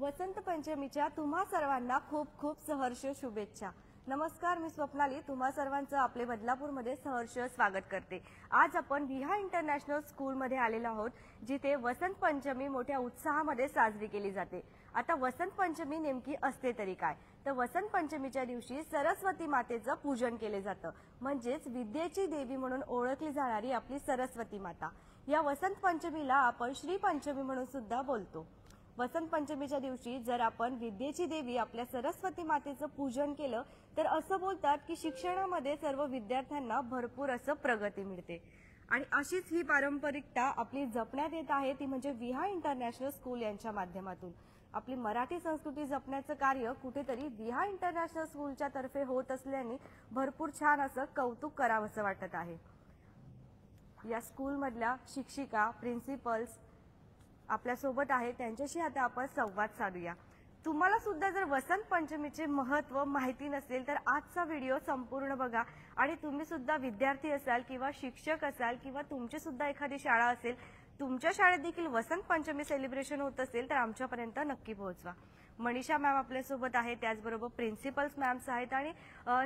वसंत पंचमीच्या तुम्हा सर्वांना खूप खूप सहर्ष शुभेच्छा। नमस्कार, मी स्वप्नाली तुम्हा सर्वांचं आपले बदलापूरमध्ये सहर्ष स्वागत करते। आज आपण विहा इंटरनॅशनल स्कूलमध्ये आलेलो आहोत, जिथे वसंत पंचमी मोठ्या उत्साहामध्ये साजरी केली जाते। आता वसंत पंचमी नेमकी असते तरी काय? तर वसंत पंचमीच्या दिवशी सरस्वती मातेचं पूजन केले जातं, म्हणजेच विद्येची देवी म्हणून ओळखली जाणारी आपली सरस्वती माता। या वसंत पंचमीला आपण श्री पंचमी म्हणून सुद्धा बोलतो। वसंत पंचमीच्या दिवशी जर आपण विद्येची देवी आपल्या सरस्वती मातेचं पूजन केलं तर असं बोलतात की शिक्षणामध्ये सर्व विद्यार्थ्यांना भरपूर असं प्रगती मिळते। आणि अशीच ही पारंपरिकता आपली जपण्यात येत आहे, ती म्हणजे विहा इंटरनॅशनल स्कूल यांच्या माध्यमातून। आपली मराठी संस्कृती जपण्याचं कार्य कुठेतरी विहा इंटरनॅशनल स्कूलच्या तर्फे होत असल्याने भरपूर छान असं कौतुक करावंसं वाटत आहे। या स्कूलमधल्या शिक्षिका, प्रिन्सिपल्स आपल्या सोबत आहे, त्यांच्याशी आता आपण संवाद साधूया। तुम्हाला सुद्धा जर वसंत पंचमीचे महत्त्व माहिती नसेल तर आजचा व्हिडिओ संपूर्ण बघा। आणि तुम्ही सुद्धा विद्यार्थी असाल किंवा शिक्षक असाल किंवा तुमची सुद्धा एखादी शाळा असेल, तुमच्या शाळेत देखील वसंत पंचमी सेलिब्रेशन होत असेल तर आमच्यापर्यंत नक्की पोहोचवा। मनीषा मॅम आपल्या सोबत आहे, त्याचबरोबर प्रिन्सिपल्स मॅम्स आहेत आणि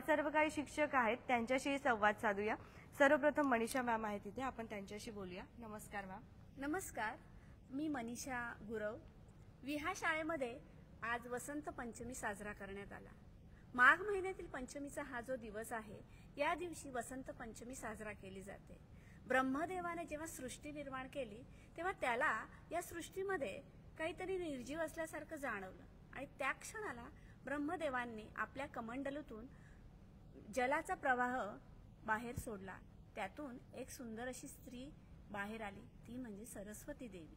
सर्व काही शिक्षक आहेत, त्यांच्याशी संवाद साधूया। सर्वप्रथम मनीषा मॅम आहेत तिथे, आपण त्यांच्याशी बोलूया। नमस्कार मॅम। नमस्कार, मी मनीषा गुरव। विहा शाळेमध्ये आज वसंत पंचमी साजरा करण्यात आला। माघ महिन्यातील पंचमीचा हा जो दिवस आहे, या दिवशी वसंत पंचमी साजरा केली जाते। ब्रह्मदेवाने जेव्हा सृष्टी निर्माण केली तेव्हा त्याला या सृष्टीमध्ये काहीतरी निर्जीव असल्यासारखं जाणवलं आणि त्या क्षणाला ब्रह्मदेवांनी आपल्या कमंडलूतून जलाचा प्रवाह बाहेर सोडला। त्यातून एक सुंदर अशी स्त्री बाहेर आली, ती म्हणजे सरस्वती देवी।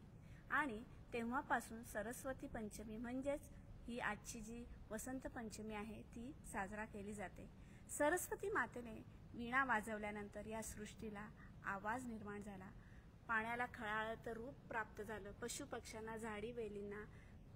आणि तेव्हापासून सरस्वती पंचमी म्हणजेच ही आजची जी वसंत पंचमी आहे ती साजरा केली जाते। सरस्वती मातेने वीणा वाजवल्यानंतर या सृष्टीला आवाज निर्माण झाला, पाण्याला खळाळतं रूप प्राप्त झालं, पशुपक्ष्यांना, झाडी वेलींना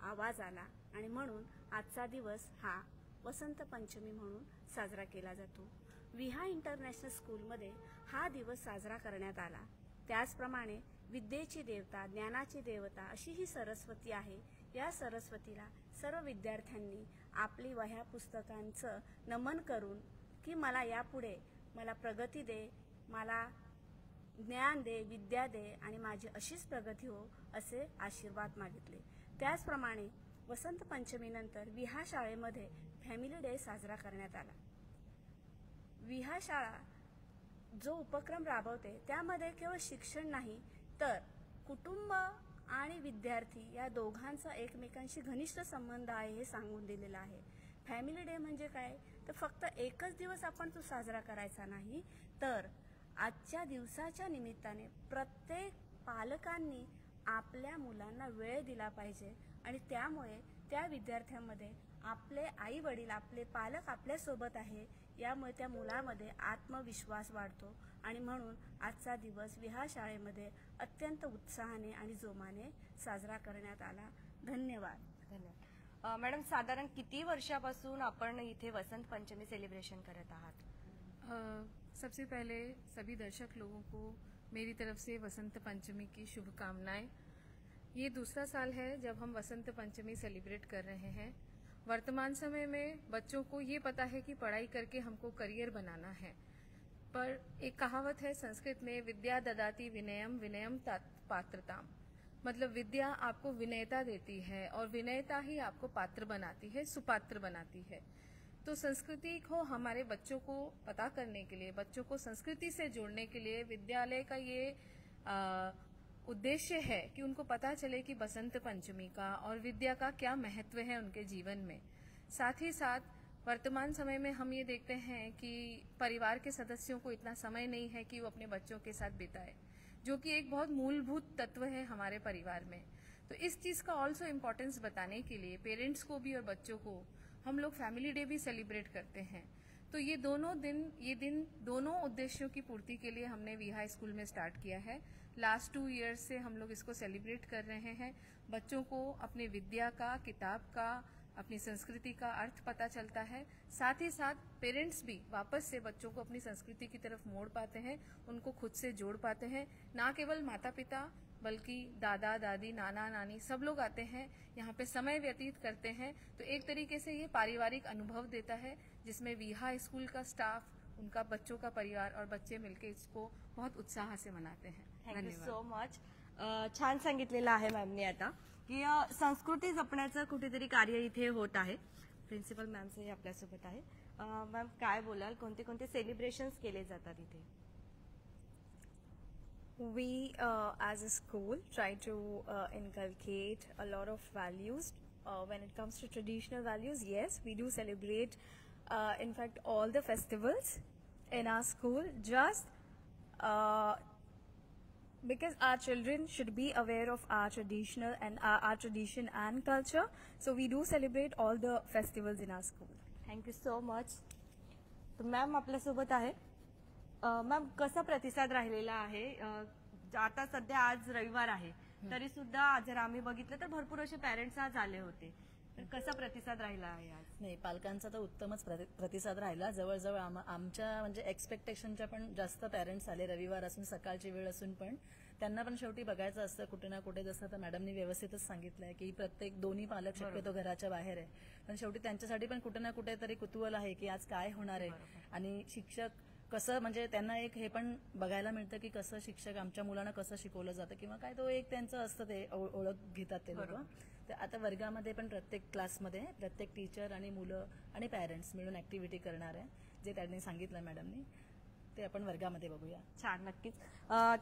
आवाज आला आणि म्हणून आजचा दिवस हा वसंत पंचमी म्हणून साजरा केला जातो। विहा इंटरनॅशनल स्कूलमध्ये हा दिवस साजरा करण्यात आला। त्याचप्रमाणे विद्येची देवता, ज्ञानाची देवता अशी ही सरस्वती आहे। या सरस्वतीला सर्व विद्यार्थ्यांनी आपली वह्या पुस्तकांचं नमन करून की मला यापुढे मला प्रगती दे, मला ज्ञान दे, विद्या दे आणि माझी अशीच प्रगती हो असे आशीर्वाद मागितले। त्याचप्रमाणे वसंत पंचमीनंतर विहा शाळेमध्ये फॅमिली डे साजरा करण्यात आला। विहा शाळा जो उपक्रम राबवते त्यामध्ये केवळ शिक्षण नाही तर कुटुंब आणि विद्यार्थी या दोघांचा एकमेकांशी घनिष्ठ संबंध आहे हे सांगून दिलेलं आहे। फॅमिली डे म्हणजे काय, तर फक्त एकच दिवस आपण तो साजरा करायचा नाही, तर आजच्या दिवसाच्या निमित्ताने प्रत्येक पालकांनी आपल्या मुलांना वेळ दिला पाहिजे आणि त्यामुळे त्या विद्यार्थ्यांमध्ये आपले आई वडील, आपले पालक आपल्या सोबत आहे, यामुळे त्या मुलामध्ये आत्मविश्वास वाढतो आणि म्हणून आजचा दिवस विहा शाळेमध्ये अत्यंत उत्साहाने आणि जोमाने साजरा करण्यात आला। धन्यवाद। धन्यवाद मॅडम। साधारण किती वर्षापासून आपण इथे वसंत पंचमी सेलिब्रेशन करत आहात? सबसे पहले सभी दर्शक लोगों को मेरी तरफ से वसंत पंचमी की शुभकामनाएं। ये दूसरा साल है जब हम वसंत पंचमी सेलिब्रेट कर रहे हैं। वर्तमान समय में बच्चों को ये पता है कि पढ़ाई करके हमको करियर बनाना है, पर एक कहावत है संस्कृत में, विद्या ददाति विनयम विनयम पात्रताम। मतलब विद्या आपको विनयता देती है और विनयता ही आपको पात्र बनाती है, सुपात्र बनाती है। तो संस्कृति को हमारे बच्चों को पता करने के लिए, बच्चों को संस्कृति से जोड़ने के लिए विद्यालय का ये उद्देश्य है कि उनको पता चले कि बसंत पंचमी का और विद्या का क्या महत्व है उनके जीवन में। साथ ही साथ वर्तमान समय में हम ये देखते हैं कि परिवार के सदस्यों को इतना समय नहीं है कि वो अपने बच्चों के साथ बिताए, जो कि एक बहुत मूलभूत तत्व है हमारे परिवार में। तो इस चीज का ऑल्सो इम्पोर्टेंस बताने के लिए पेरेंट्स को भी और बच्चों को हम लोग फैमिली डे भी सेलिब्रेट करते हैं। तो ये दिन दोनों उद्देश्यों की पूर्ति के लिए हमने विहा स्कूल में स्टार्ट किया है। लास्ट 2 इयर्स से हम लोग इसको सेलिब्रेट कर रहे हैं। बच्चों को अपने विद्या का, किताब का, अपनी संस्कृति का अर्थ पता चलता है। साथ ही साथ पेरेंट्स भी वापस से बच्चों को अपनी संस्कृति की तरफ मोड़ पाते हैं, उनको खुद से जोड़ पाते हैं। ना केवल माता पिता बल्कि दादा दादी नाना नानी सब लोग आते हैं, यहाँ पे समय व्यतीत करते हैं। तो एक तरीके से ये पारिवारिक अनुभव देता है, जिसमें विहा स्कूल का स्टाफ, उनका बच्चों का परिवार और बच्चे मिलकर इसको बहुत उत्साह से मनाते हैं। Thank you so much. छान सांगितलेलं आहे मॅमने आता की संस्कृती जपण्याचं कुठेतरी कार्य इथे होत आहे. प्रिन्सिपल मॅमचे आपल्यासोबत आहे. मॅम काय बोलाल, कोणते कोणते सेलिब्रेशन्स केले जातात इथे? We, as a school, try to inculcate a lot of values. When it comes to traditional values, yes, we do celebrate, in fact, all the festivals in our school, just because our children should be aware of our traditional and our tradition and culture. So we do celebrate all the festivals in our school. Thank you so much. तर ma'am आपल्यासोबत आहे. Ma'am कसा प्रतिसाद राहिलेला आहे? आता सध्या आज रविवार आहे, तरी सुद्धा जर आम्ही बघितलं तर भरपूर असे पॅरेंट्स आज आले होते. तर कसा प्रतिसाद राहिला आहे आज? नाही, पालकांचा तर उत्तमच प्रतिसाद राहिला. जवळजवळ आमच्या म्हणजे एक्सपेक्टेशनच्या पण जास्त पॅरेंट्स आले. रविवार असून, सकाळची वेळ असून पण त्यांना पण शेवटी बघायचं असतं कुठे ना कुठे. जसं आता मॅडमनी व्यवस्थितच सांगितलंय की प्रत्येक दोन्ही पालक शक्यतो घराच्या बाहेर आहे, पण शेवटी त्यांच्यासाठी पण कुठे ना कुठे तरी कुतूहल आहे की आज काय होणार आहे. आणि शिक्षक कसं, म्हणजे त्यांना एक हे पण बघायला मिळतं की कसं शिक्षक आमच्या मुलांना कसं शिकवलं जातं किंवा काय, तो एक त्यांचं असतं, ते ओळख घेतात ते लोक. तर आता वर्गामध्ये पण प्रत्येक क्लासमध्ये प्रत्येक टीचर आणि मुलं आणि पॅरेंट्स मिळून ऍक्टिव्हिटी करणार आहे, जे त्यांनी सांगितलं मॅडमनी. ते आपण वर्गामध्ये बघूया. छान, नक्कीच.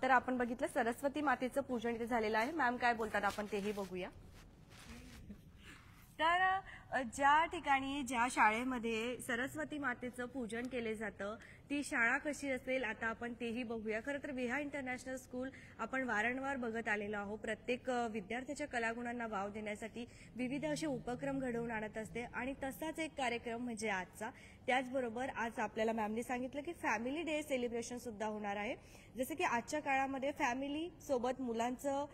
तर आपण बघितलं सरस्वती मातेचं पूजन इथे झालेलं आहे. मॅम काय बोलतात आपण तेही बघूया. तर ज्या ठिकाणी, ज्या शाळेमध्ये सरस्वती मातेचं पूजन केले जातं, ती शाळा कशी असेल आता आपण तेही बघूया. खरं तर विहा इंटरनॅशनल स्कूल आपण वारंवार बघत आलेलो आहोत. प्रत्येक विद्यार्थ्याच्या कलागुणांना वाव देण्यासाठी विविध असे उपक्रम घडवून आणत असते आणि तसाच एक कार्यक्रम म्हणजे आजचा. त्याचबरोबर आज आपल्याला मॅमने सांगितलं की फॅमिली डे सेलिब्रेशन सुद्धा होणार आहे. जसं की आजच्या काळामध्ये फॅमिली सोबत मुलांचं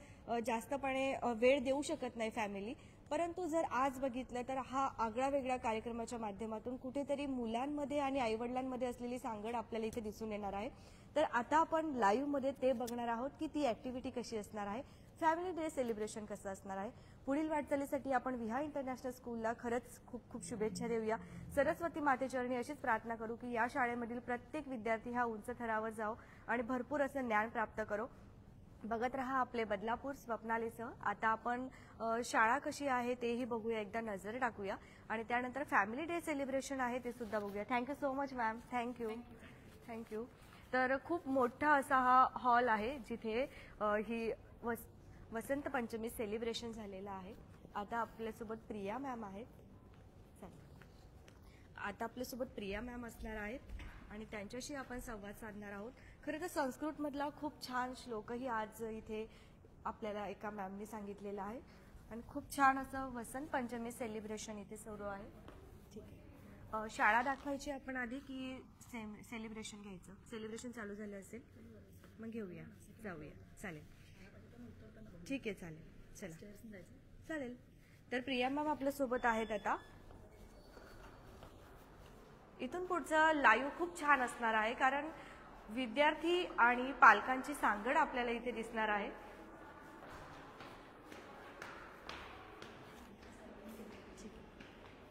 जास्तपणे वेळ देऊ शकत नाही फॅमिली, परंतु जर आज बघितलं तर हा आगळा वेगळा कार्यक्रमाच्या माध्यमातून कुठेतरी मुलांमध्ये आणि आईवडिलांमध्ये असलेली सांगड आपल्याला इथे दिसून येणार आहे. तर आता आपण लाईव्ह मध्ये ते बघणार आहोत की ती ऍक्टिव्हिटी कशी असणार आहे, फॅमिली डे सेलिब्रेशन कसं असणार आहे. पुढील वाटचालीसाठी आपण विहा इंटरनॅशनल स्कूलला खरंच खूप खूप शुभेच्छा देऊया. सरस्वती मातेचरणी अशीच प्रार्थना करू की या शाळेमधील प्रत्येक विद्यार्थी हा उंच थरावर जाओ आणि भरपूर असं ज्ञान प्राप्त करो. बघत रहा आपले बदलापूर स्वप्नालीसह. आता आपण शाळा कशी आहे तेही बघूया, एकदा नजर टाकूया आणि त्यानंतर फॅमिली डे सेलिब्रेशन आहे ते सुद्धा बघूया. Thank you so much ma'am. Thank you. तर खूप मोठा असा हा हॉल आहे जिथे ही वसंत पंचमी सेलिब्रेशन झालेलं आहे. आता आपल्यासोबत प्रिया मॅम आहेत. आता आपल्यासोबत प्रिया मॅम असणार आहेत आणि त्यांच्याशी आपण संवाद साधणार आहोत. खरं तर संस्कृतमधला खूप छान श्लोकही आज इथे आपल्याला एका मॅमनी सांगितलेला आहे आणि खूप छान असं वसंत पंचमी सेलिब्रेशन इथे सुरू आहे. ठीक आहे, शाळा दाखवायची आपण आधी की सेलिब्रेशन घ्यायचं? सेलिब्रेशन चालू झालं असेल मग घेऊया, जाऊया. चालेल, ठीक आहे, चालेल, चला चालेल. तर प्रिया मॅम आपल्या सोबत आहेत. आता इथून पुढचं लाईव्ह खूप छान असणार आहे कारण विद्यार्थी आणि पालकांची सांगड आपल्याला इथे दिसणार आहे.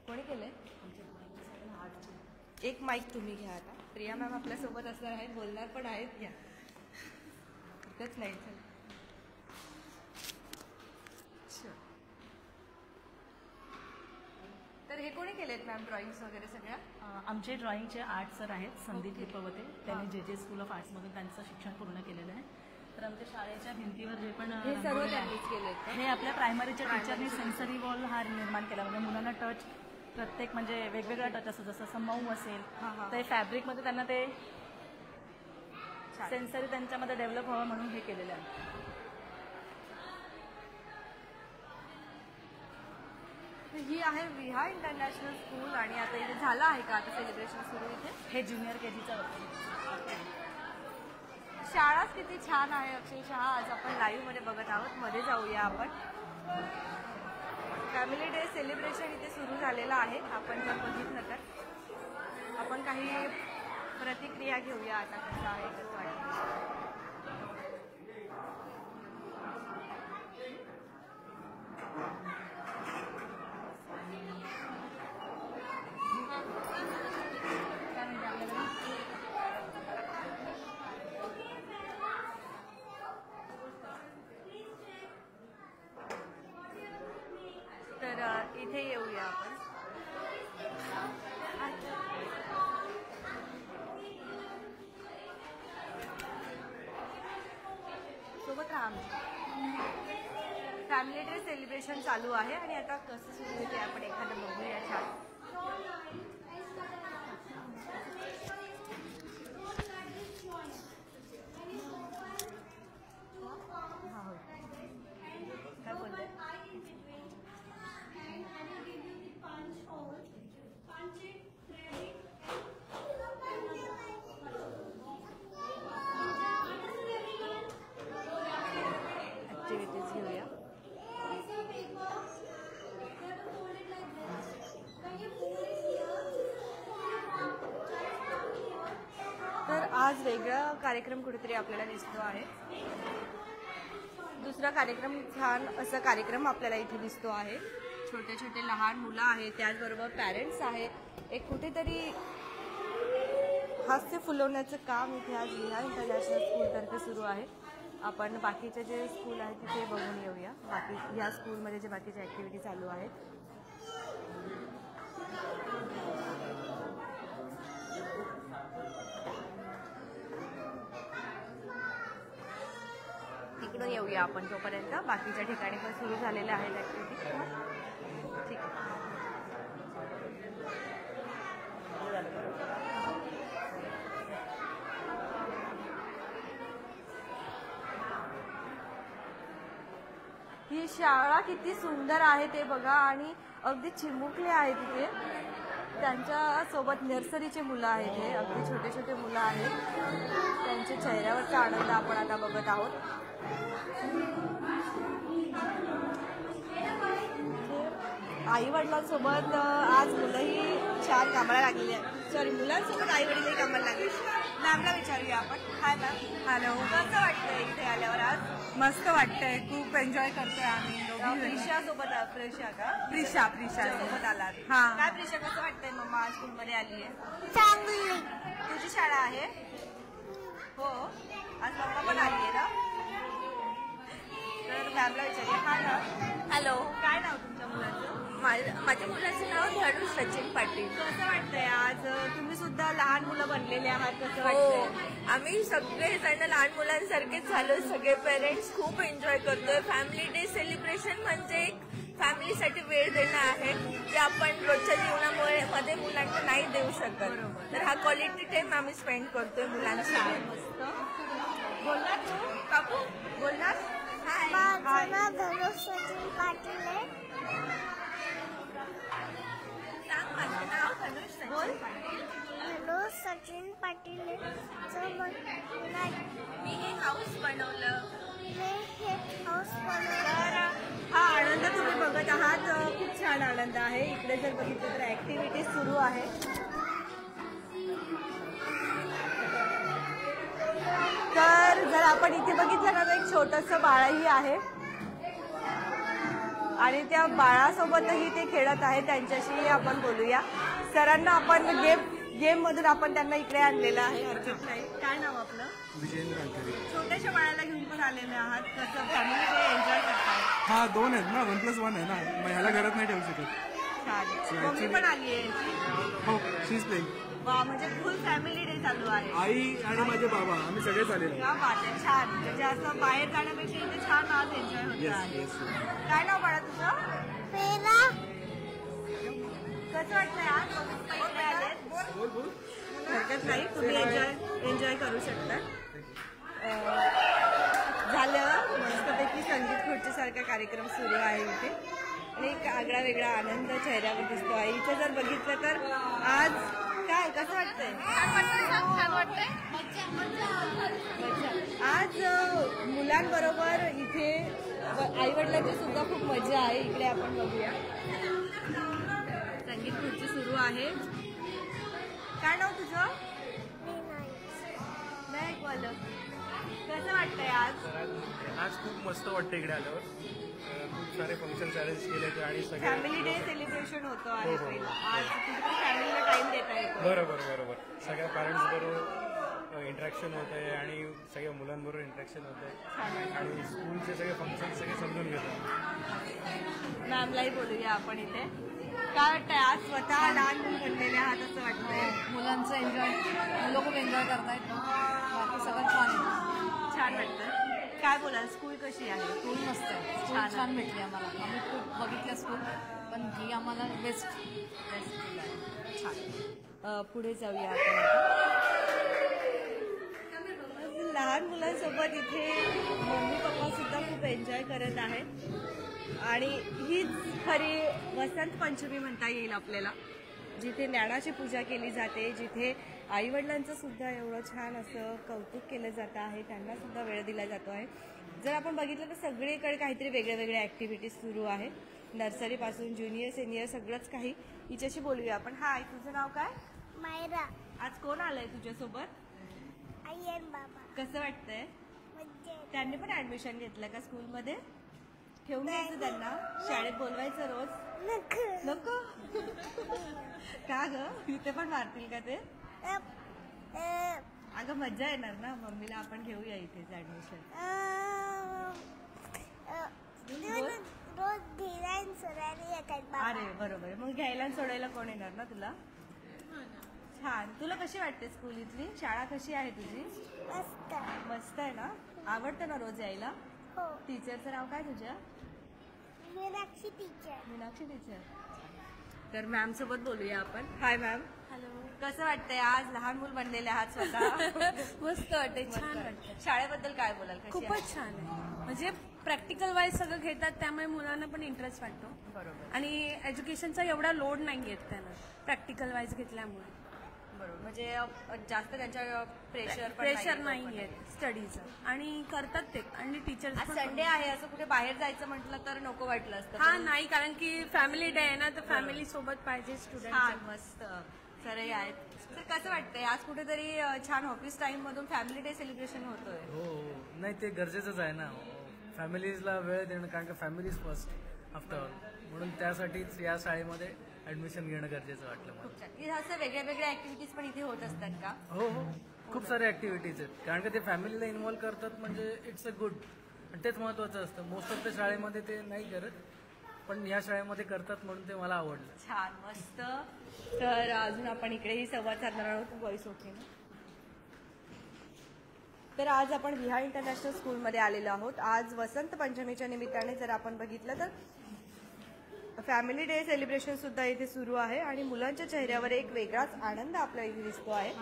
कोणी केलंय? एक माईक तुम्ही घ्या. आता प्रिया मॅम आपल्या सोबत असणार आहेत, बोलणार पण आहेत. घ्या, इथंच नाही. तर हे कोणी केलेत मॅम ड्रॉइंग्स वगैरे सगळ्या? आमचे ड्रॉइंगचे आर्ट सर आहेत संदीप हिपवते. त्यांनी जे स्कूल ऑफ आर्ट्समधून त्यांचं शिक्षण पूर्ण केलेलं आहे. तर आमच्या शाळेच्या भिंतीवर जे पण हे सर्व त्यांनीच केलेत? हे आपल्या प्रायमरीच्या टीचरनी सेन्सरी वॉल हा निर्माण केला. म्हणजे मुलांना टच, प्रत्येक म्हणजे वेगवेगळा टच असतो. जसं मऊ असेल तर फॅब्रिकमध्ये त्यांना ते सेन्सरी त्यांच्यामध्ये डेव्हलप व्हावं म्हणून हे केलेलं आहे. ही आहे विहा इंटरनॅशनल स्कूल आणि आता इथे झालं आहे का आता सेलिब्रेशन सुरू इथे? हे ज्युनियर केजीचं शाळाच किती छान आहे अक्षरशः. आज आपण लाईव्ह मध्ये बघत आहोत. मध्ये जाऊया आपण. फॅमिली डे सेलिब्रेशन इथे सुरू झालेलं आहे. आपण जर बघितलं तर आपण काही प्रतिक्रिया घेऊया. आता कसं आहे, कसं वाटतं? इथे येऊया आपण. सोबत राहा. फॅमिली डे सेलिब्रेशन चालू आहे आणि आता कसं सुरू होते आपण एखादं बघूया छान. काय बोलते? ऍक्टिव्हिटीज घेऊया. तर आज वेगळा कार्यक्रम कुठेतरी आपल्याला दिसतो आहे. दुसरा कार्यक्रम छान असा कार्यक्रम आपल्याला इथे दिसतो आहे. छोटे छोटे लहान मुलं आहेत, त्याचबरोबर पॅरेंट्स आहेत. एक कुठेतरी हास्य फुलवण्याचं काम इथे आज विहार इंटरनॅशनल स्कूलतर्फे सुरू आहे. आपण बाकीचे जे स्कूल आहेत तिथे बघून येऊया. बाकी ह्या स्कूलमध्ये जे बाकीच्या ॲक्टिव्हिटी चालू आहेत. तिकडून येऊया आपण तोपर्यंत. बाकीच्या ठिकाणी पण सुरू झालेल्या आहेत ॲक्टिव्हिटी. ठीक आहे. ही शाळा किती सुंदर आहे ते बघा आणि अगदी चिमुकले आहेत तिथे. त्यांच्या सोबत नर्सरीचे मुलं आहेत. हे अगदी छोटे छोटे मुलं आहेत. त्यांच्या चेहऱ्यावरचा आनंद आपण आता बघत आहोत. आई वडिलांसोबत आज मुलंही छान कामाला लागलेली आहेत. सॉरी, मुलांसोबत आई वडीलही कामाला लागले. मॅमला विचारूया आपण. हाय मॅम. हॅलो. कसं वाटतंय इथे आल्यावर आज? मस्त वाटतंय, खूप एन्जॉय करतोय आम्ही दोघी. प्रिशा सोबत प्रिशा का? प्रिशा सोबत आलात. हा. काय प्रिशा, कसं वाटतंय मम्मा आज स्कूलमध्ये आली आहे? चांगली. तुझी शाळा आहे? हो, आज मम्मा पण आली आहे ना. तर मॅमला विचारूया. हाय मॅम. हॅलो. काय नाव तुमच्या मुलाचं? माझ्या मुलाचं नाव धनुष सचिन पाटील. कसं वाटतंय आज? तुम्ही सुद्धा लहान मुलं बनलेले आहात. कसं हो, वाटतंय? आम्ही सगळेजण लहान मुलांसारखेच झालो. सगळे पेरेंट्स खूप एन्जॉय करतोय. फॅमिली डे सेलिब्रेशन म्हणजे एक फॅमिलीसाठी वेळ देणं आहे, जे आपण रोजच्या जीवनामध्ये मुलांना नाही देऊ शकत. तर हा क्वालिटी टाइम आम्ही स्पेंड करतोय मुलांसोबत. बोलणार तू? काकू बोलणार? माझं नाव धनुष सचिन पाटील आहे. सांग, माझं नाव धनुष सचिन पाटील. धनुष सचिन पाटील आहे. मी हे हाऊस बनवलं. तर हा आनंद तुम्ही बघत आहात. खूप छान आनंद आहे. इकडे जर बघितलं तर ऍक्टिव्हिटी सुरू आहे. तर जर आपण इथे बघितलं ना तर एक छोटंसं बाळही आहे आणि त्या बाळासोबतही ते खेळत आहे. त्यांच्याशी आपण बोलूया. सरांना आपण गेम मधून आपण त्यांना इकडे आणलेलं आहे. अर्जुन ताई, काय नाव आपलं? विजयेंद्र कांकरे. छोट्याशा बाळाला घेऊन पण आलेले आहात. कसं फॅमिली डे एन्जॉय करताय? हा, 2 आहेत ना, 1+1 आहे ना, मग ह्याला घरात नाही ठेवू शकत. छान. मम्मी पण आली आहे. हो, शीज प्लेइंग. वा, म्हणजे फुल फॅमिली डे चालू आहे. आई आणि माझे बाबा, आम्ही सगळेच आलेलो. क्या बात आहे. छान. म्हणजे असं बाहेर जाण्यापेक्षा इथे छान आज एन्जॉय होत आहे. येस. काय नाव बाळा तुझं? कसं वाटतंय आज? इकडे आलेत. हरकत नाही, तुम्ही एन्जॉय करू शकता. झालं मस्तपैकी संगीत खुर्ची सारखा कार्यक्रम सुरू आहे इथे आणि एक आगळा वेगळा आनंद चेहऱ्यावर दिसतो आहे. इथे जर बघितलं तर आज काय कसं वाटतंय? आज मुलांबरोबर इथे आई वडिलांची सुद्धा खूप मजा आहे. इकडे आपण बघूया. संगीत खुर्ची सुरू आहे. काय नाव तुझं? नाही. कसं वाटतंय आज खूप मस्त वाटतं इकडे आल्यावर. खूप सारे फंक्शन्स अरेंज केले आणि फॅमिली डे सेलिब्रेशन होतं आहे पहिलं. आज तुझ्या फॅमिलीला टाइम देता येतो. बरोबर. सगळ्या पॅरेंट्स बरोबर इंटरॅक्शन होत आहे आणि सगळ्या मुलांबरोबर इंटरॅक्शन होत आहे आणि स्कूलचे सगळे फंक्शन्स सगळे समजून घेतात. मॅमलाही बोलूया आपण इथे. काय वाटतंय आज स्वतः लहान मुलं बनलेले आहात असं वाटतंय? मुलांचं एन्जॉय, मुलं खूप एन्जॉय करतायत, बाकी सगळं छान आहे. छान वाटतं. काय बोलाल, स्कूल कशी आहे? स्कूल मस्त आहे, स्कूल छान भेटली आम्हाला. आम्ही खूप बघितलं स्कूल, पण ही आम्हाला बेस्ट छान. पुढे जाऊया आपण आता. लहान मुलांसोबत इथे मम्मी पप्पा सुद्धा खूप एन्जॉय करत आहेत आणि हीच खरी वसंत पंचमी म्हणता येईल आपल्याला, जिथे ज्ञानाची पूजा केली जाते, जिथे आईवडिलांचं सुद्धा एवढं छान असं कौतुक केलं जातं आहे, त्यांना सुद्धा वेळ दिला जातो आहे. जर आपण बघितलं तर सगळीकडे काहीतरी वेगळ्या वेगळ्या ॲक्टिव्हिटीज सुरू आहे, नर्सरीपासून ज्युनियर सिनियर सगळंच काही. हिच्याशी बोलूया आपण. हाय, तुझं नाव काय? मायरा. आज कोण आलंय तुझ्यासोबत? आई आणि बाबा. कसं वाटतंय? म्हणजे त्यांनी पण ऍडमिशन घेतलं का स्कूलमध्ये? ठेवून यायचं त्यांना, शाळेत बोलवायचं रोज? नको. का ग, इथे पण मारतील का ते? अगं मजा येणार ना, मम्मीला आपण घेऊया इथेच ऍडमिशन. रोज घ्यायला सोडायला येतात बाबा. अरे बरोबर, मग घ्यायला आणि सोडायला कोण येणार ना तुला? छान. तुला कशी वाटते स्कूल इथली? शाळा कशी आहे तुझी? मस्त. मस्त आहे ना? आवडतं ना रोज यायला? हो. टीचरचं नाव काय तुझ्या? मीनाक्षी टीचर. मीनाक्षी टीचर. तर मॅम सोबत बोलूया आपण. हाय मॅम. हॅलो. कसं वाटतंय आज लहान मूल बनलेले आहात स्वतः? मस्त वाटते, छान वाटतं. शाळेबद्दल काय बोलाल? कशी आहे? खूपच छान आहे. म्हणजे प्रॅक्टिकल वाईज सगळं घेतात, त्यामुळे मुलांना पण इंटरेस्ट वाटतो. बरोबर आणि एज्युकेशनचा एवढा लोड नाही येत त्यांना प्रॅक्टिकल वाईज घेतल्यामुळे. बरोबर, म्हणजे जास्त त्यांच्या प्रेशर नाही येत स्टडीचं, आणि करतात ते. आणि टीचर्स आज संडे आहे, असं कुठे बाहेर जायचं म्हटलं तर नको वाटलं असतं. हा नाही, कारण की फॅमिली डे आहे ना, तर फॅमिली सोबत पाहिजे स्टुडंट. मस्त सर आहेत. तर कसं वाटतंय आज कुठेतरी छान ऑफिस टाइम मधून फॅमिली डे सेलिब्रेशन होतोय? हो, नाही ते गरजेचंच आहे ना, फॅमिलीजला वेळ देणं, कारण की फॅमिलीज फर्स्ट आफ्टर ऑल, म्हणून त्यासाठीच या शाळेमध्ये ऍडमिशन घेणं गरजेचं वाटलं मला. खूप छान. असं वेगळ्या वेगळ्या ऍक्टिव्हिटीज पण इथे होत असतात का? हो हो, खूप सारे ऍक्टिव्हिटीज आहेत, कारण की ते फॅमिलीला इन्व्हॉल्व करतात, म्हणजे इट्स अ गुड, आणि तेच महत्वाचं असतं. मोस्ट ऑफ द शाळेमध्ये ते नाही करत, पण ह्या शाळेमध्ये करतात, म्हणून ते मला आवडलं. छान, मस्त. तर अजून आपण इकडेही संवाद साधणार आहोत व्हॉइस ओके. तर आज आपण विहा इंटरनॅशनल स्कूलमध्ये आलेलो आहोत. आज वसंत पंचमीच्या निमित्ताने जर आपण बघितलं तर फॅमिली डे सेलिब्रेशन सुद्धा इथे सुरू आहे आणि मुलांच्या चेहऱ्यावर एक वेगळाच आनंद आपल्याला इथे दिसतो आहे.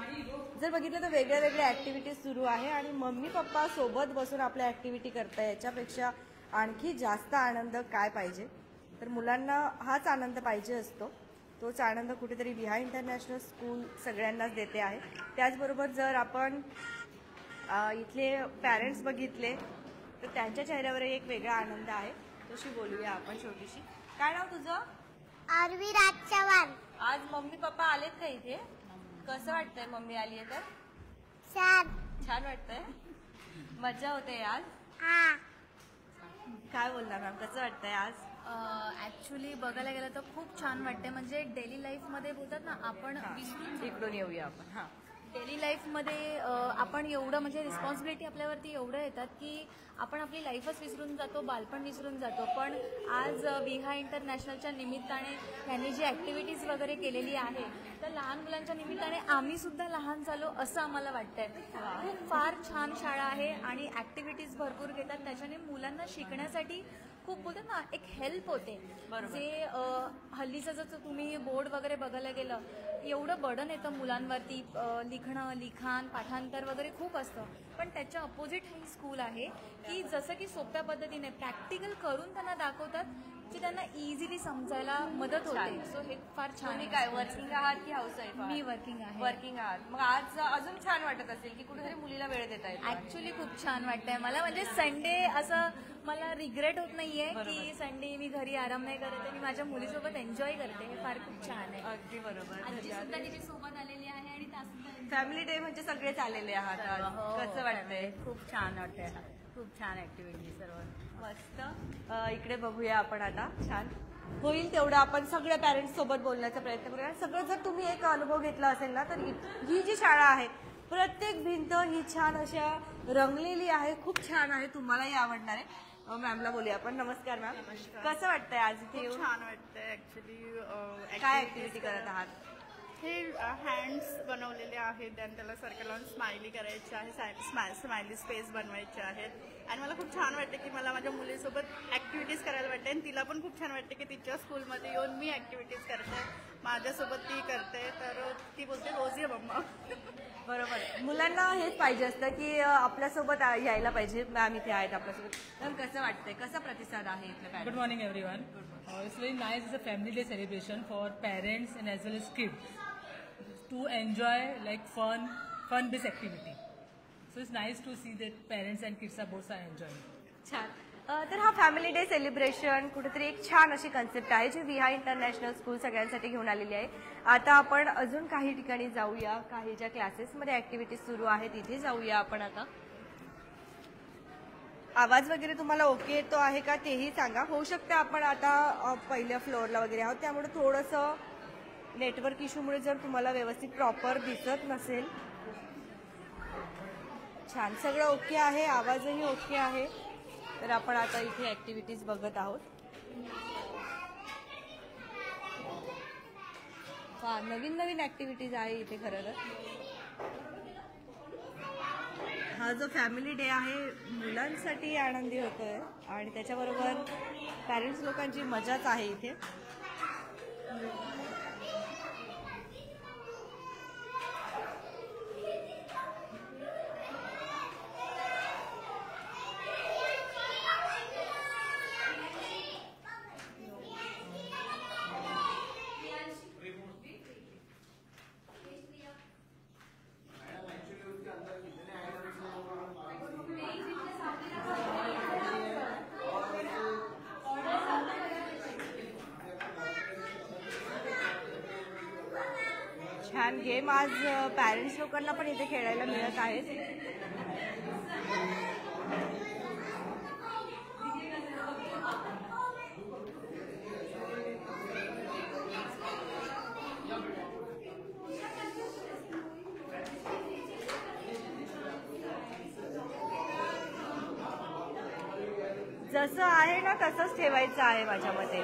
जर बघितलं तर वेगळ्या वेगळ्या ऍक्टिव्हिटीज सुरू आहे आणि मम्मी पप्पा सोबत बसून आपल्या ऍक्टिव्हिटी करताय, याच्यापेक्षा आणखी जास्त आनंद काय पाहिजे? तर मुलांना हाच आनंद पाहिजे असतो. तोच आनंद कुठेतरी विहा इंटरनॅशनल स्कूल सगळ्यांनाच देते आहे. त्याचबरोबर जर आपण इथले पॅरेंट्स बघितले तर त्यांच्या चेहऱ्यावर एक वेगळा आनंद आहे. तशी बोलूया आपण छोटीशी. काय नाव तुझं? आरवी राज चव्हाण. आज मम्मी पप्पा आलेत का इथे? कसं वाटतंय मम्मी आली आहे तर? छान. छान वाटतंय, मजा होते आज. हा. काय बोलणार मॅम, कसं वाटतंय आज? ॲक्च्युली बघायला गेलं तर खूप छान वाटते. म्हणजे डेली लाईफमध्ये बोलतात ना, आपण विसरून इकडून येऊया आपण. हां, डेली लाईफमध्ये आपण एवढं म्हणजे रिस्पॉन्सिबिलिटी आपल्यावरती एवढं येतात की आपण आपली लाईफच विसरून जातो, बालपण विसरून जातो. पण आज विहा इंटरनॅशनलच्या निमित्ताने त्यांनी जी ॲक्टिव्हिटीज वगैरे केलेली आहे, तर लहान मुलांच्या निमित्ताने आम्ही सुद्धा लहान झालो असं आम्हाला वाटतंय. खूप फार छान शाळा आहे आणि ॲक्टिव्हिटीज भरपूर घेतात, त्याच्याने मुलांना शिकण्यासाठी खूप बोलतात ना एक हेल्प होते. जे हल्लीचं जर तुम्ही बोर्ड वगैरे बघायला गेलं, एवढं बर्डन येतं मुलांवरती, लिखणं, लिखाण, पाठांतर वगैरे खूप असतं. पण त्याच्या अपोजिट ही स्कूल आहे की जसं की सोप्या पद्धतीने प्रॅक्टिकल करून त्यांना दाखवतात, की त्यांना इझिली समजायला मदत होते. सो हे फार छान. तुम्ही काय वर्किंग आहात की हाऊसवाईफ? मी वर्किंग आहे. वर्किंग आहात. मग आज अजून छान वाटत असेल की कुठेतरी मुलीला वेळ देता येतो. ऍक्च्युली खूप छान वाटतंय मला. म्हणजे संडे असं मला रिग्रेट होत नाहीये की संडे मी घरी आराम नाही करत आणि माझ्या मुलीसोबत एन्जॉय करते. हे फार खूप छान आहे. अगदी बरोबर. आजी सुद्धा तिच्या सोबत आलेली आहे आणि त्या सुद्धा फॅमिली डे म्हणजे सगळेच आलेले आहात आज. कसं वाटतंय? खूप छान वाटतंय, खूप छान ऍक्टिव्हिटी सर्व मस्त. इकडे बघूया आपण आता. छान होईल तेवढं आपण सगळ्या पॅरेंट्स सोबत बोलण्याचा प्रयत्न करूया. सगळं जर तुम्ही एक अनुभव घेतला असेल ना, तर ही जी शाळा आहे प्रत्येक भिंत ही छान अशा रंगलेली आहे, खूप छान आहे, तुम्हालाही आवडणार आहे. मॅमला बोलूया आपण. नमस्कार मॅम. कसं वाटतंय आज इथे येऊन? छान वाटतंय ऍक्च्युली. काय ऍक्टिव्हिटी करत आहात? हे हँड्स बनवलेले आहेत आणि त्याला सर्कल लावून स्माइली करायचे आहे, स्माइली स्पेस बनवायचे आहेत आणि मला खूप छान वाटते की मला माझ्या मुलीसोबत ऍक्टिव्हिटीज करायला वाटते आणि तिला पण खूप छान वाटते की तिच्या स्कूलमध्ये येऊन मी ऍक्टिव्हिटीज करते, माझ्यासोबत ती करते, तर ती बोलते रोज ये मम्मा. बरोबर. मुलांना हेच पाहिजे असतं की आपल्यासोबत यायला पाहिजे. मॅम इथे आहेत आपल्यासोबत. मॅम कसं वाटतंय, कसा प्रतिसाद आहे इथल्या? Good morning everyone. It's very nice. It's a family day celebration for parents and as well as kids to enjoy like fun-based activity. So it's nice to see that parents and kids are both are enjoying. छान. तर हा family day celebration कुठेतरी एक छान अशी concept आहे जी विहा international school सगळ्यांसाठी घेऊन आलेली आहे. आता आपण अजून काही ठिकाणी जाऊया, काही ज्या क्लासेसमध्ये ऍक्टिव्हिटीज सुरू आहेत तिथे जाऊया आपण. आता आवाज वगैरे तुम्हाला ओके येतो आहे का तेही सांगा. होऊ शकते आपण आता पहिल्या फ्लोअरला वगैरे आहोत त्यामुळे थोडंसं नेटवर्क इश्यूमुळे जर तुम्हाला व्यवस्थित प्रॉपर दिसत नसेल. छान, सगळं ओके आहे, आवाजही ओके आहे. तर आपण आता इथे ऍक्टिव्हिटीज बघत आहोत. नवीन नवीन ऍक्टिव्हिटीज आहे इथे. खरं तर हा जो फॅमिली डे आहे मुलांसाठी आनंदी होतोय आणि त्याच्याबरोबर पॅरेंट्स लोकांची मजाच आहे इथे. छान गेम आज पॅरेंट्स लोकांना पण इथे खेळायला मिळत आहेत. जसं आहे ना तसंच ठेवायचं आहे माझ्या मते.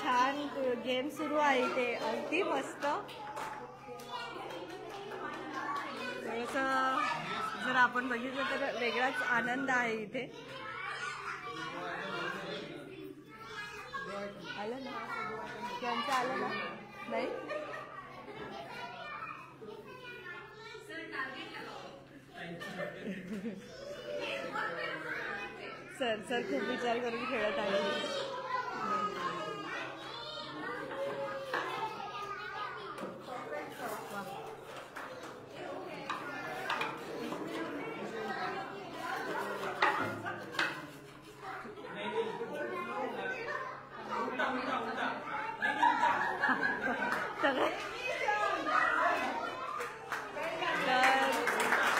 छान गेम सुरू आहे इथे, अगदी मस्त. जर आपण बघितलं तर वेगळाच आनंद आहे इथे. आलं ना त्यांचं, आलं ना? नाही सर खूप विचार करून खेळत आहे.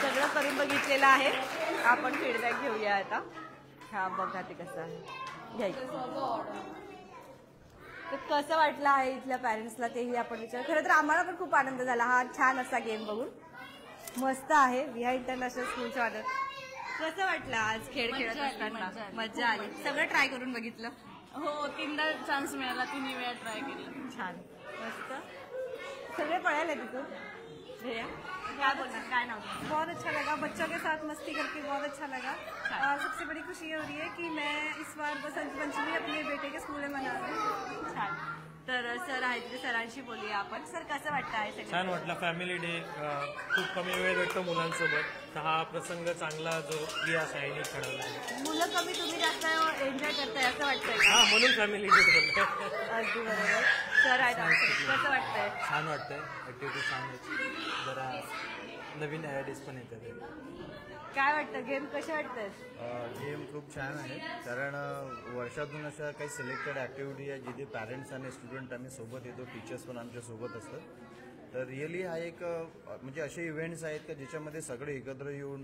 सगळं करून बघितलेलं आहे. आपण फीडबॅक घेऊया आता. हा बघा ते कसं आहे घ्यायचं. तर कसं वाटलं आहे इथल्या पॅरेंट्सला तेही आपण विचार. खरं तर आम्हाला पण खूप आनंद झाला हा छान असा गेम बघून. मस्त आहे. विहा इंटरनॅशनल स्कूलचं वाटत. कसं वाटलं आज खेळ खेळत असताना? मजा आली. सगळं ट्राय करून बघितलं? हो, 3दा चान्स मिळाला, 3 वेळा ट्राय केलं. छान, मस्त. सगळे पळायला तिथून. भैया क्या बोलना, काय नाव? बहुत अच्छा लगा, बच्चों के साथ मस्ती करके बहुत अच्छा लगा. सबसे बड़ी खुशी ये हो रही है कि मैं इस बार बसंत पंचमी अपने बेटे के स्कूल में मना रही हूँ. छान. तर सर आहेत ते, सरांशी बोलूया आपण. सर कसं वाटतं आहे सगळं? छान वाटलं. फॅमिली डे खूप कमी वेळ भेटतो मुलांसोबत, तर हा प्रसंग चांगला जो विहा शाळेने ठरवला. मुलं कमी तुम्ही जास्त एन्जॉय करताय असं वाटतंय? हा, म्हणून फॅमिली डे ठरवलं. अगदी बरोबर. सर आहेत कसं वाटतंय? छान वाटतंय. ऍक्टिव्हिटी छान आहे, जरा नवीन आयडियाज पण येतात. काय वाटतं गेम कसे वाटतात? गेम खूप छान आहे, कारण वर्षातून अशा काही सिलेक्टेड ॲक्टिव्हिटी आहे जिथे पॅरेंट्स आणि स्टुडंट आम्ही सोबत येतो, टीचर्स पण आमच्या सोबत असतात. तर रिअली हा एक म्हणजे असे इव्हेंट्स आहेत का ज्याच्यामध्ये सगळे एकत्र येऊन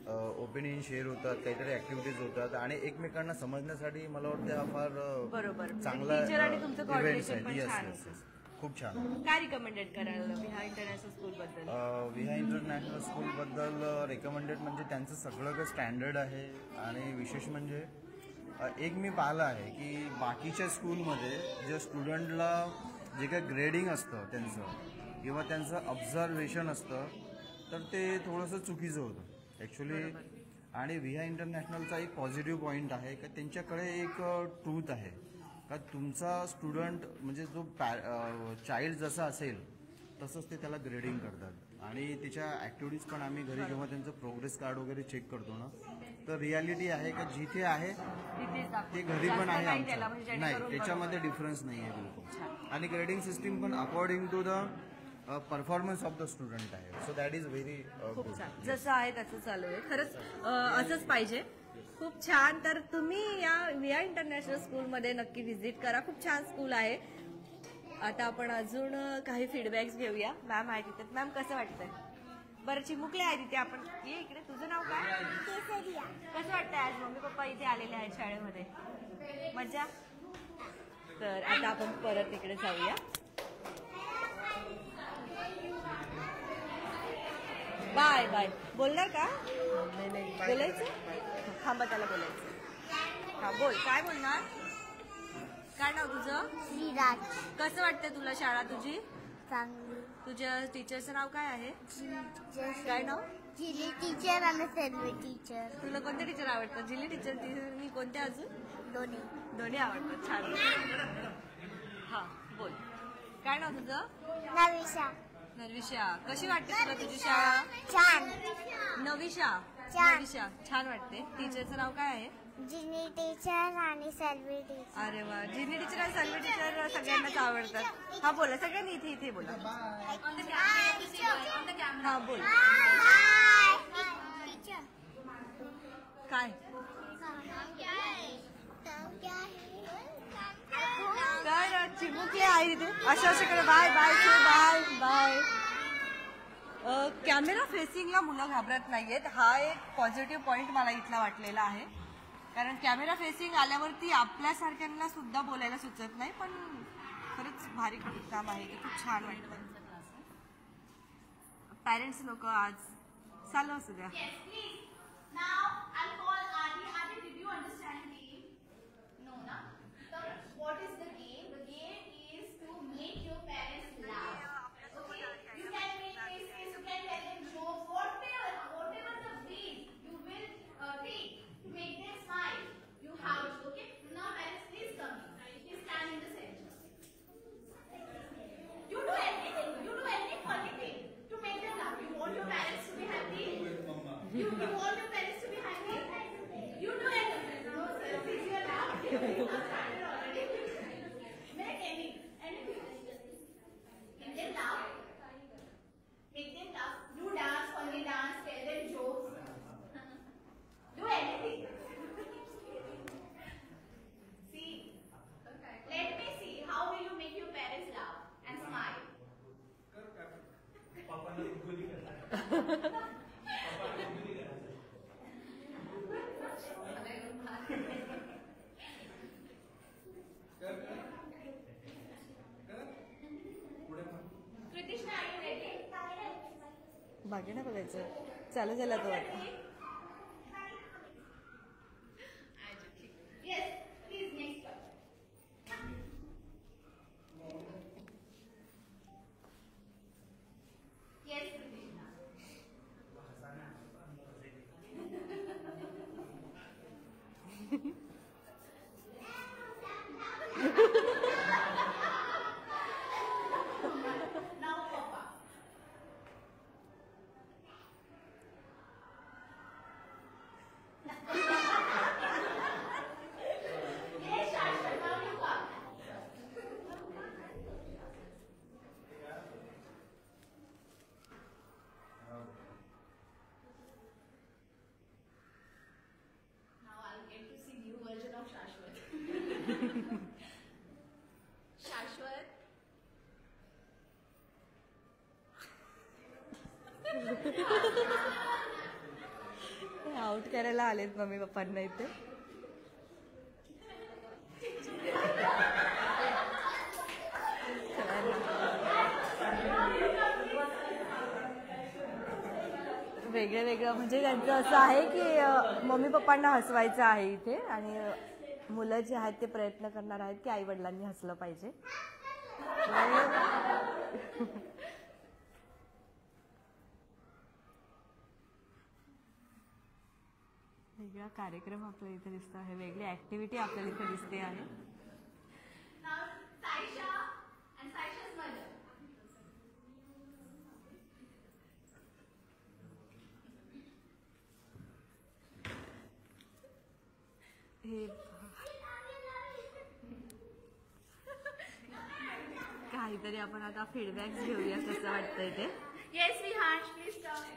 ओपिनियन शेअर होतात, काहीतरी ऍक्टिव्हिटीज होतात आणि एकमेकांना समजण्यासाठी मला वाटतं हा फार बरोबर. चांगला टीचर आणि तुमचं इव्हेंट्स coordination पण आहेत. छान येस होतं. खूप छान. काय रिकमेंडेड कराल विहा इंटरनॅशनल स्कूल बद्दल? विहा इंटरनॅशनल स्कूलबद्दल रेकमेंडेड म्हणजे त्यांचं सगळं काही स्टँडर्ड आहे आणि विशेष म्हणजे एक मी पाहिलं आहे की बाकीच्या स्कूलमध्ये जे स्टुडंटला जे काही ग्रेडिंग असतं त्यांचं किंवा त्यांचं ऑब्झर्वेशन असतं तर ते थोडंसं चुकीचं होतं ॲक्च्युली. आणि विहा इंटरनॅशनलचा एक पॉझिटिव्ह पॉईंट आहे की त्यांच्याकडे एक ट्रूथ आहे का तुमचा स्टुडंट म्हणजे जो चाइल्ड जसा असेल तसंच ते त्याला ग्रेडिंग करतात आणि त्याच्या ॲक्टिव्हिटीज पण आम्ही घरी जेव्हा त्यांचं प्रोग्रेस कार्ड वगैरे चेक करतो ना तर रियालिटी आहे का जिथे आहे ते घरी पण आहे आमच्या. नाही त्याच्यामध्ये डिफरन्स नाही आहे बिलकुल. आणि ग्रेडिंग सिस्टीम पण according to the performance of the student आहे. सो दॅट इज व्हेरी खूप छान. जसं आहे तसं चालू आहे. खरंच असंच पाहिजे. खूप छान. तर तुम्ही या विहा इंटरनॅशनल स्कूलमध्ये नक्की व्हिजिट करा. खूप छान स्कूल आहे. आता आपण अजून काही फीडबॅक्स घेऊया. मॅम आहे तिथे. मॅम कसं वाटतंय? बरं चिमुकले आहे तिथे. आपण ये इकडे. तुझं नाव काय? कसं वाटतंय आज मम्मी पप्पा इथे आलेले आहेत शाळेमध्ये? मजा. तर आता आपण परत इकडे जाऊया. Bye bye. बोलणार का? बोलायचं? थांबा त्याला बोलायचं. हा बोल. काय बोलणार? काय नाव तुझं? श्रीराज. कसं वाटतं तुला शाळा तुझी? चांगली. तुझ्या टीचरचं नाव काय आहे? काय नाव? जिली टीचर आणि सेल्वी टीचर. तुला कोणते टीचर आवडतात? जिली टीचर मी कोणते अजून? दोन्ही. दोन्ही आवडतात. छान. हा बोल. काय नाव तुझं? नविशा. नविशा. कशी वाटते तुला तुझी शाळा? छान. नविशा. छान. नविशा छान वाटते. टीचरचं नाव काय आहे? जिनी टीचर आणि सेल्वी टीचर. अरे वा. जिनी टीचर आणि सेल्वी टीचर सगळ्यांनाच आवडतात. हा बोला. सगळ्यांनी इथे इथे बोला. हा बोल. काय काय चिमुकले आहे इथे. अशा अशाकडे bye bye bye bye. Camera फेसिंगला मुलं घाबरत नाहीयेत. हा एक पॉझिटिव्ह पॉइंट मला इथला वाटलेला आहे. कारण कॅमेरा फेसिंग आल्यावरती आपल्यासारख्यांना सुद्धा बोलायला सुचत नाही. पण खरंच भारी काम आहे. खूप छान वाटतं. पॅरेंट्स लोक आज चालू असू द्या. बाकी नाही बघायचं. चालू झाला तो आता. गिफ्ट करायला आलेत मम्मी पप्पांना इथे. वेगळं वेगळं म्हणजे त्यांचं असं आहे की मम्मी पप्पांना हसवायचं आहे इथे आणि मुलं जे आहेत ते प्रयत्न करणार आहेत की आई वडिलांनी हसलं पाहिजे. वेगळा कार्यक्रम आपल्याला इथे दिसतो आहे, वेगळी ऍक्टिव्हिटी आपल्याला इथे दिसते आहे. काहीतरी आपण आता फीडबॅक घेऊया कसं वाटतंय ते. Yes Vihaan please come.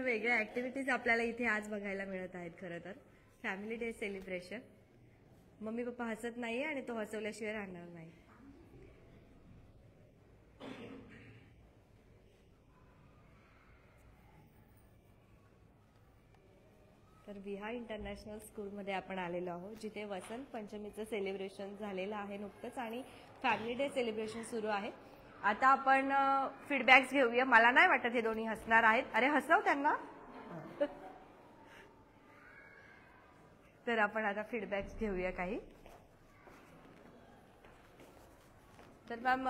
वेगळ्या ऍक्टिव्हिटीज आपल्याला इथे आज बघायला मिळत आहेत. खरं तर family day celebration. Mummy papa हसत नाही आणि तो हसवल्याशिवाय राहणार नाही. तर विहा इंटरनॅशनल स्कूलमध्ये आपण आलेलो आहोत, जिथे वसंत पंचमीचं सेलिब्रेशन झालेलं आहे नुकतंच आणि फॅमिली डे सेलिब्रेशन सुरू आहे. आता आपण फीडबॅक्स घेऊया. मला नाही वाटत हे दोन्ही हसणार आहेत. अरे हसव त्यांना. तर आपण आता फीडबॅक्स घेऊया काही. तर मॅम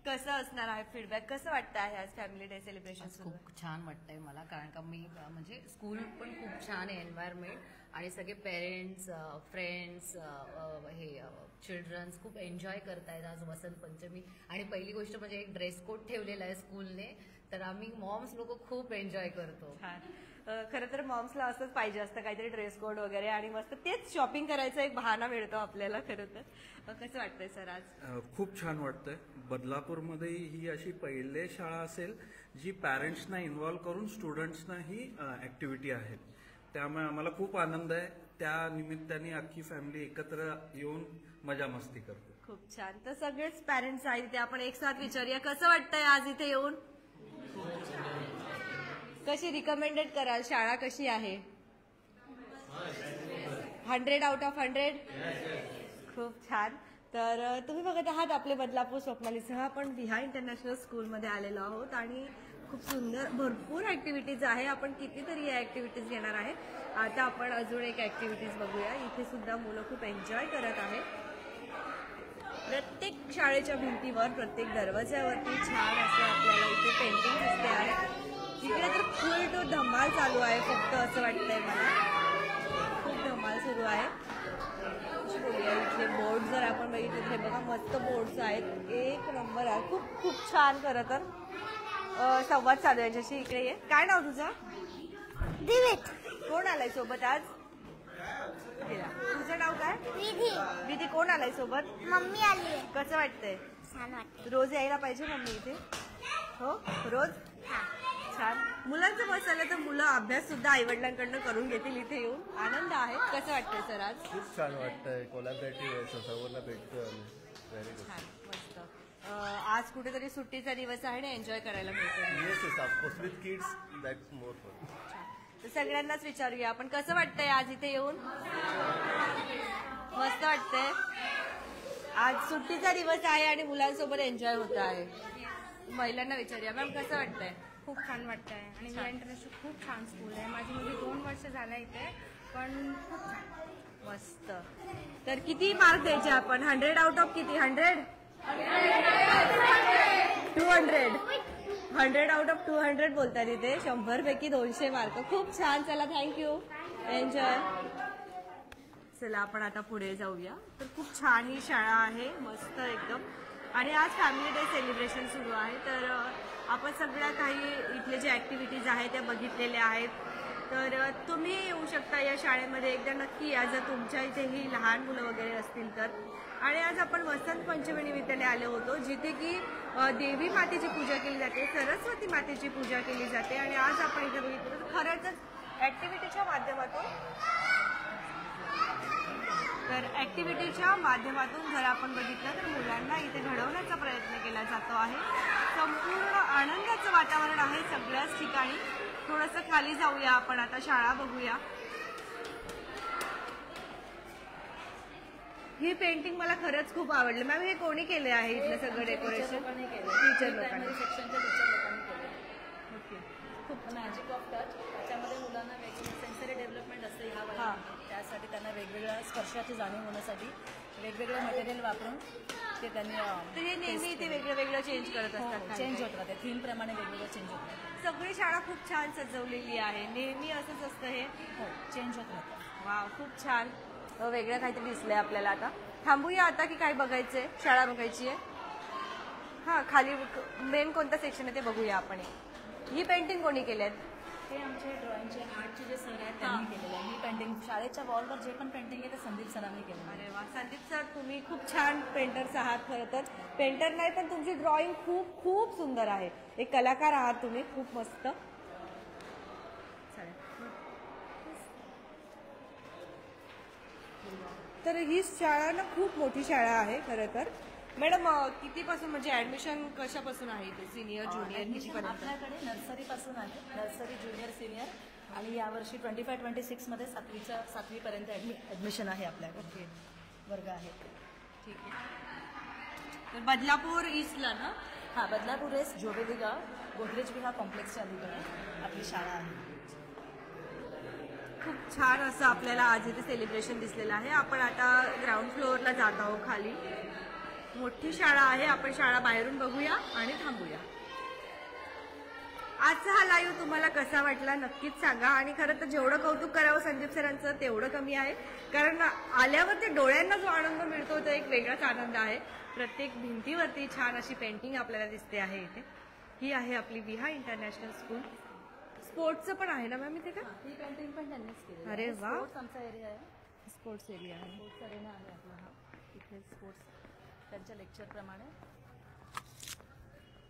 कसं असणार आहे फीडबॅक, कसं वाटतं आहे आज फॅमिली डे सेलिब्रेशन? खूप छान वाटतंय मला, कारण का मी म्हणजे स्कूल पण खूप छान आहे, एन्व्हायरमेंट आणि सगळे पेरेंट्स फ्रेंड्स हे चिल्ड्रन्स खूप एन्जॉय करतायत आज वसंत पंचमी. आणि पहिली गोष्ट म्हणजे एक ड्रेस कोड ठेवलेला आहे स्कूलने, तर आम्ही मॉम्स लोक खूप एन्जॉय करतो. खरं तर मॉम्सला असंच पाहिजे असतं, काहीतरी ड्रेस कोड वगैरे, आणि मस्त तेच शॉपिंग करायचा एक बहाणा मिळतो आपल्याला. खरं तर कसं वाटतंय सर आज? खूप छान वाटतंय. बदलापूरमध्ये ही अशी पहिली शाळा असेल जी पॅरेंट्सना इन्व्हॉल्व करून स्टुडंट्सना ही ऍक्टिव्हिटी आहे, त्यामुळे आम्हाला खूप आनंद आहे. त्या निमित्ताने अख्खी फॅमिली एकत्र येऊन मजा मस्ती करतो. खूप छान. तर सगळेच पॅरेंट्स आहेत ते आपण एक साथ विचारूया, कसं वाटतंय आज इथे येऊन? कशी रिकमेंडेड कराल? शाळा कशी आहे? 100 आउट ऑफ 100? खूप छान. तर तुम्ही बघत आहात आपले बदलापूर स्वप्नालीसह आपण विहा इंटरनॅशनल स्कूलमध्ये आलेलो आहोत आणि खूप सुंदर भरपूर ऍक्टिव्हिटीज आहे. आपण कितीतरी या ऍक्टिव्हिटीज घेणार आहे. आता आपण अजून एक ऍक्टिव्हिटीज बघूया. इथे सुद्धा मुलं खूप एन्जॉय करत आहेत. प्रत्येक शाळेच्या भिंतीवर, प्रत्येक दरवाज्यावरती छान असं आपल्याला इथे पेंटिंग दिसते आहे. इकडे तर फुल टू धमाल चालू आहे, फक्त असं वाटतंय मला खूप धमाल सुरू आहे. इथले बोर्ड जर आपण बघितले तर बघा मस्त बोर्ड्स आहेत, एक नंबर आहे. खूप खूप छान. खरं तर संवाद साधू यांच्याशी. इकडे ये. काय नाव तुझं? दिवित. कोण आलाय सोबत आज? तुझं नाव काय? विधी. विधी. कोण आलाय सोबत? मम्मी आली आहे. कसं वाटतंय? छान वाटतं. रोज यायला पाहिजे मम्मी इथे? हो रोज. छान. मुलांचं बस आलं तर मुलं अभ्यास सुद्धा आई वडिलांकडनं करून घेतील इथे येऊन. आनंद आहे. कसं वाटतंय सर आज? खूप छान वाटतंय. कोलॅबरेटिव्ह आहे, सर्वांना भेटतोय आम्ही. Very good. छान. मस्त. आज कुठेतरी सुट्टीचा दिवस आहे आणि एन्जॉय करायला मिळतं. Yes yes of course with kids that's more fun. तर सगळ्यांनाच विचारूया आपण, कसं वाटतंय आज इथे येऊन? मस्त वाटतंय. आज सुट्टीचा दिवस आहे आणि मुलांसोबत एन्जॉय होत आहे. महिलांना विचारूया. मॅम कसं वाटतंय? खूप छान वाटतंय आणि विहा इंटरनॅशनल खूप छान स्कूल आहे. माझी मुलगी 2 वर्ष झाल्या इथे, पण खूप छान. मस्त. तर किती मार्क द्यायचे आपण? 100 आउट ऑफ किती? 100? 200. 100 आउट ऑफ 200 बोलतात इथे. 100 पैकी 200 मार्क. खूप छान. चला थँक्यू. एन्जॉय. चला आपण आता पुढे जाऊया. तर खूप छान ही शाळा आहे, मस्त एकदम. आणि आज फॅमिली डे सेलिब्रेशन सुरू आहे. तर आपण सगळ्या काही इथले जे ऍक्टिव्हिटीज आहेत त्या बघितलेल्या आहेत. तर तुम्ही येऊ शकता या शाळेमध्ये एकदा नक्की या, जर तुमच्या इथेही लहान मुलं वगैरे असतील तर. आणि आज आपण वसंत पंचमी निमित्ताने आलो होतो, जिथे की देवी मातेची पूजा केली जाते, सरस्वती मातेची पूजा केली जाते. आणि आज आपण इथे बघितलं तर खरंच ऍक्टिव्हिटीच्या माध्यमातून तर ऍक्टिव्हिटीच्या माध्यमातून जर आपण बघितलं तर मुलांना इथे घडवण्याचा प्रयत्न केला जातो आहे. संपूर्ण आनंदाचं वातावरण आहे सगळ्याच ठिकाणी. थोडंसं खाली जाऊया आपण आता, शाळा बघूया. ही पेंटिंग मला खरंच खूप आवडलं. मॅम हे कोणी केले आहे इथलं सगळं डेकोरेशन? टीचर लोकांनी. सेक्शनच्या टीचर लोकांनी केलं. ओके. खूप मॅजिक ऑफ टच. त्याच्यामध्ये मुलांना वेगवेगळं सेन्सरी डेव्हलपमेंट असते ह्या वयामध्ये. त्यासाठी त्यांना वेगवेगळ्या स्पर्शाची जाणीव होण्यासाठी वेगवेगळे मटेरियल वापरून ते त्यांनी तर हे नेहमी ते वेगळं वेगळं चेंज करत असतात. चेंज होत राहते. थीम प्रमाणे वेगवेगळं चेंज होत राहते. सगळी शाळा खूप छान सजवलेली आहे. नेहमी असंच असतं हे? हो, चेंज होत राहतं. वाव, खूप छान. वेगळं काहीतरी दिसलंय आपल्याला. आता थांबूया आता की काय बघायचंय? शाळा बघायची आहे. हा, खाली मेन कोणतं सेक्शन आहे ते बघूया आपण. ही पेंटिंग कोणी केली आहे? हे आमचे ड्रॉइंगचे आर्टचे जे सर आहेत त्यांनी केलेलं आहे. ही पेंटिंग शाळेच्या वॉलवर जे पण पेंटिंग आहे ते संदीप सरांनी केलं. अरे वा, संदीप सर तुम्ही खूप छान पेंटर्स आहात. खरं तर पेंटर नाही पण तुमची ड्रॉइंग खूप खूप सुंदर आहे. एक कलाकार आहात तुम्ही, खूप मस्त. तर ही शाळा ना खूप मोठी शाळा आहे खरं तर. मॅडम कितीपासून म्हणजे ऍडमिशन कशापासून आहे इथे? सिनियर ज्युनियर कितीपर्यंत? आपल्याकडे नर्सरीपासून आहे. नर्सरी, ज्युनियर, सिनियर आणि यावर्षी 25-26 मध्ये 7वी पर्यंत ऍडमिशन आहे आपल्याकडे. वर्ग आहे. ठीक आहे. तर बदलापूर ईस्टला ना? हा, बदलापूर ईस्ट जोबेली गाव गोदरेज विहा कॉम्प्लेक्सच्या अलीकडे आपली शाळा आहे. खूप छान असं आपल्याला आज इथे सेलिब्रेशन दिसलेलं आहे. आपण आता ग्राउंड फ्लोअरला जात आहोत खाली. मोठी शाळा आहे. आपण शाळा बाहेरून बघूया आणि थांबूया. आजचा हा लाईव्ह तुम्हाला कसा वाटला नक्कीच सांगा. आणि खरं तर जेवढं कौतुक करावं संदीप सरांचं तेवढं कमी आहे. कारण आल्यावर ते डोळ्यांना जो आनंद मिळतो तो एक वेगळाच आनंद आहे. प्रत्येक भिंतीवरती छान अशी पेंटिंग आपल्याला दिसते आहे इथे. ही आहे आपली विहा इंटरनॅशनल स्कूल. स्पोर्ट्सचं पण आहे ना मॅम इथे? का ही पेंटिंग पण त्यांनीच केली. अरे वा, आमचा एरिया आहे. स्पोर्ट्स एरिया आहे. स्पोर्ट्स अरेना आहे आपला हा. इथे स्पोर्ट्स त्यांच्या लेक्चर प्रमाणे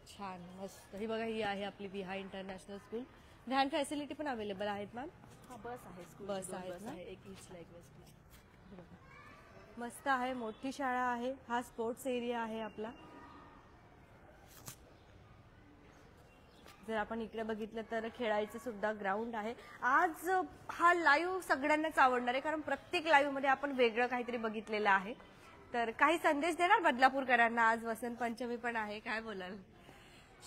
छान मस्त. ही बघा, ही आहे आपली विहा इंटरनॅशनल स्कूल. व्हॅन फॅसिलिटी पण अवेलेबल आहेत मॅम? हा, बस आहे. बस आहे. एक ईस्टला एक वेस्टला. मस्त आहे. मोठी शाळा आहे. हा स्पोर्ट्स एरिया आहे आपला. जर आपण इकडे बघितलं तर खेळायचं सुद्धा ग्राउंड आहे. आज हा लाईव्ह सगळ्यांनाच आवडणार आहे कारण प्रत्येक लाईव्ह मध्ये आपण वेगळं काहीतरी बघितलेलं आहे. तर काही संदेश देणार बदलापूरकरांना? आज वसंत पंचमी पण आहे, काय बोलाल?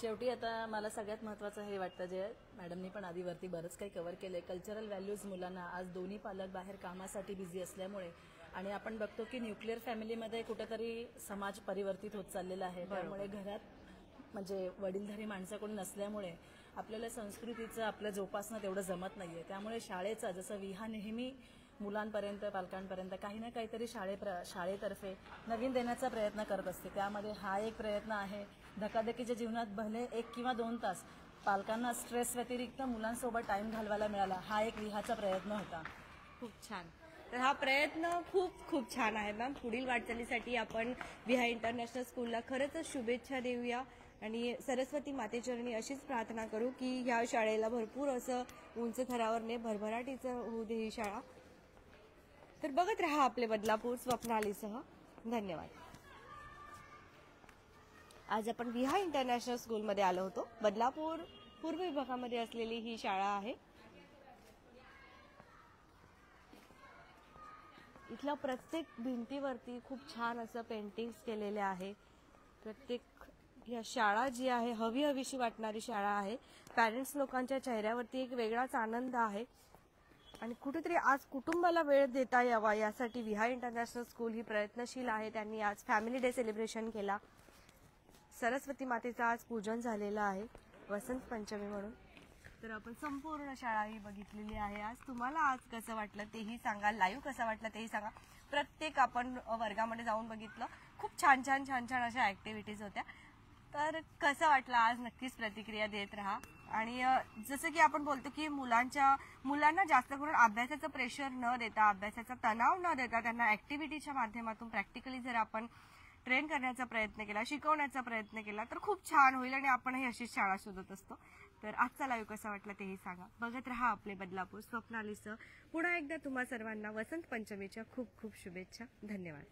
शेवटी आता मला सगळ्यात महत्त्वाचं हे वाटतं, जे मॅडमनी पण आधीवरती बरंच काही कव्हर केलंय, कल्चरल व्हॅल्यूज मुलांना. आज दोन्ही पालक बाहेर कामासाठी बिझी असल्यामुळे आणि आपण बघतो की न्यूक्लिअर फॅमिलीमध्ये कुठेतरी समाज परिवर्तित होत चाललेला आहे. त्यामुळे घरात म्हणजे वडीलधारी माणसं कोणी नसल्यामुळे आपल्याला संस्कृतीचं आपलं जोपासणं तेवढं जमत नाहीये. त्यामुळे शाळेचा जसं विहा नेहमी मुलांपर्यंत पालकांपर्यंत काही ना काहीतरी शाळेतर्फे नवीन देण्याचा प्रयत्न करत असते. त्यामध्ये हा एक प्रयत्न आहे. धकाधकीच्या जीवनात भले 1 किंवा 2 तास पालकांना स्ट्रेस व्यतिरिक्त मुलांसोबत टाइम घालवायला मिळाला, हा एक विहाचा प्रयत्न होता. खूप छान. तर हा प्रयत्न खूप खूप छान आहे मॅम. पुढील वाटचालीसाठी आपण विहा इंटरनॅशनल स्कूलला खरंच शुभेच्छा देऊया आणि सरस्वती मातेचरणी अशीच प्रार्थना करू की ह्या शाळेला भरपूर असं उंच थरावरने भरभराटीचं होऊ दे ही शाळा. तर बघत राहा आपले बदलापूर स्वप्नालीसह. धन्यवाद. आज आपण विहा इंटरनॅशनल स्कूलमध्ये आलो होतो. बदलापूर पूर्व विभागामध्ये असलेली ही शाळा आहे. इथल्या प्रत्येक भिंतीवरती खूप छान असं पेंटिंग्स केलेले आहे. प्रत्येक या शाळा जी आहे हवी हवीशी वाटणारी शाळा आहे. पॅरेंट्स लोकांच्या चेहऱ्यावरती एक वेगळाच आनंद आहे आणि कुठेतरी आज कुटुंबाला वेळ देता यावा यासाठी विहा इंटरनॅशनल स्कूल ही प्रयत्नशील आहे. त्यांनी आज फॅमिली डे सेलिब्रेशन केला. सरस्वती मातेचं आज पूजन झालेलं आहे वसंत पंचमी म्हणून. तर आपण संपूर्ण शाळा ही बघितलेली आहे. आज तुम्हाला आज कसं वाटलं तेही सांगा. लाईव्ह कसं वाटलं तेही सांगा. प्रत्येक आपण वर्गामध्ये जाऊन बघितलं. खूप छान छान छान छान अशा ॲक्टिव्हिटीज होत्या. तर कसं वाटलं आज नक्कीच प्रतिक्रिया देत राहा. आणि जसं की आपण बोलतो की मुलांना जास्त करून अभ्यासाचं प्रेशर न देता, अभ्यासाचा तणाव न देता त्यांना ॲक्टिव्हिटीच्या माध्यमातून प्रॅक्टिकली जर आपण ट्रेन करण्याचा प्रयत्न केला, शिकवण्याचा प्रयत्न केला तर खूप छान होईल आणि आपणही अशीच शाळा शोधत असतो. तर आजचा लाईव्ह कसा वाटला तेही सांगा. बघत रहा आपले बदलापूर. स्वप्नालीसह पुन्हा एकदा तुम्हा सर्वांना वसंत पंचमीच्या खूप खूप शुभेच्छा. धन्यवाद.